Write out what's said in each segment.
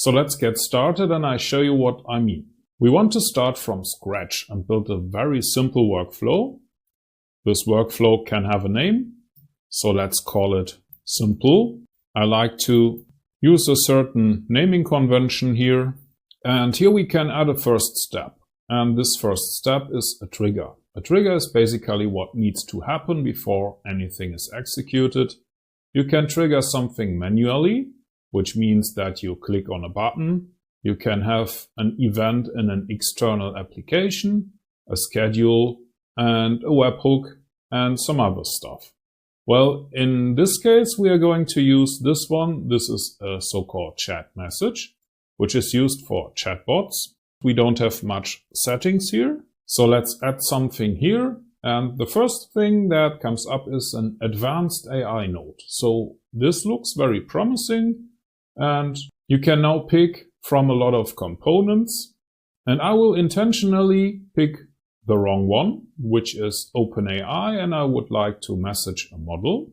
So let's get started and I show you what I mean. We want to start from scratch and build a very simple workflow. This workflow can have a name, so let's call it simple. I like to use a certain naming convention here, and here we can add a first step. And this first step is a trigger. A trigger is basically what needs to happen before anything is executed. You can trigger something manually, which means that you click on a button. You can have an event in an external application, a schedule, and a webhook, and some other stuff. Well, in this case, we are going to use this one. This is a so-called chat message, which is used for chatbots. We don't have much settings here, so let's add something here. And the first thing that comes up is an advanced AI node. So this looks very promising, and you can now pick from a lot of components. And I will intentionally pick the wrong one, which is OpenAI, and I would like to message a model.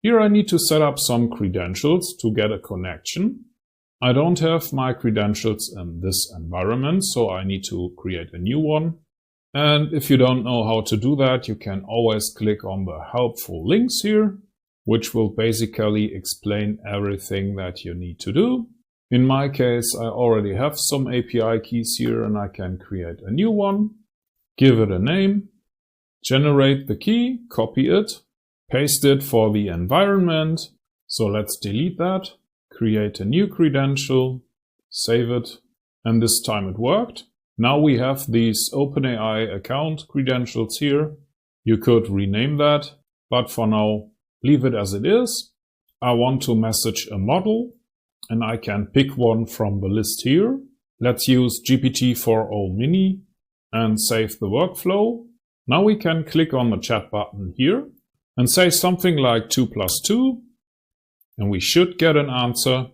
Here I need to set up some credentials to get a connection. I don't have my credentials in this environment, so I need to create a new one. And if you don't know how to do that, you can always click on the helpful links here, which will basically explain everything that you need to do. In my case, I already have some API keys here and I can create a new one, give it a name, generate the key, copy it, paste it for the environment. So let's delete that, create a new credential, save it, and this time it worked. Now we have these OpenAI account credentials here. You could rename that, but for now, leave it as it is. I want to message a model, and I can pick one from the list here. Let's use GPT-4o Mini and save the workflow. Now we can click on the chat button here and say something like 2 + 2, and we should get an answer.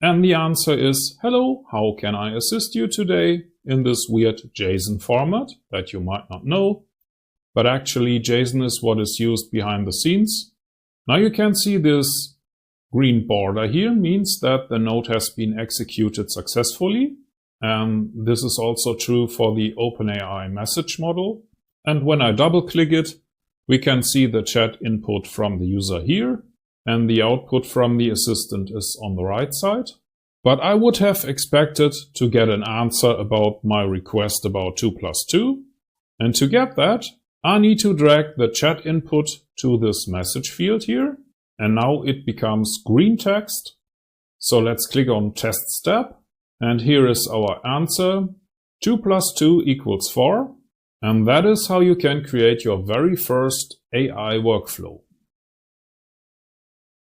And the answer is, hello, how can I assist you today? In this weird JSON format that you might not know, but actually JSON is what is used behind the scenes. Now you can see this green border here means that the node has been executed successfully. And this is also true for the OpenAI message model. And when I double click it, we can see the chat input from the user here, and the output from the assistant is on the right side. But I would have expected to get an answer about my request about 2 + 2. And to get that, I need to drag the chat input to this message field here. And now it becomes green text. So let's click on test step. And here is our answer. 2 + 2 = 4. And that is how you can create your very first AI workflow.